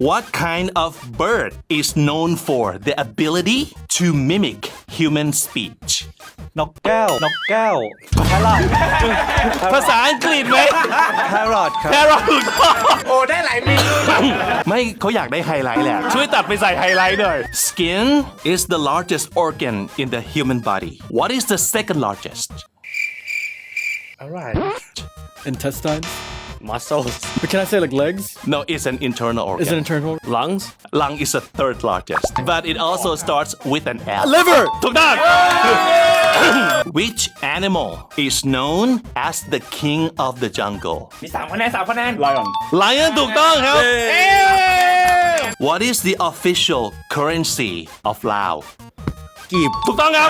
What kind of bird is known for the ability to mimic human speech นกแก้วนกแก้วแครอท ภาษาอังกฤษไหม แครอทครับ แครอทถูกต้อง โอ้ได้หลายเมนู ไม่เขาอยากได้ไฮไลท์แหละ ช่วยตัดไปใส่ไฮไลท์หน่อย Skin is the largest organ in the human body. What is the second largest? alright Intestines. muscles But can I say like legs? No, it's an internal organ. Is it internal? lungs Lung is the third largest, but it also starts with an L. Liver. ถูกต้อง Which animal is known as the king of the jungle? มี3 คะแนน 3 คะแนน Lion. Lion ถูกต้องครับ What is the official currency of Laos? กีบ ถูกต้องครับ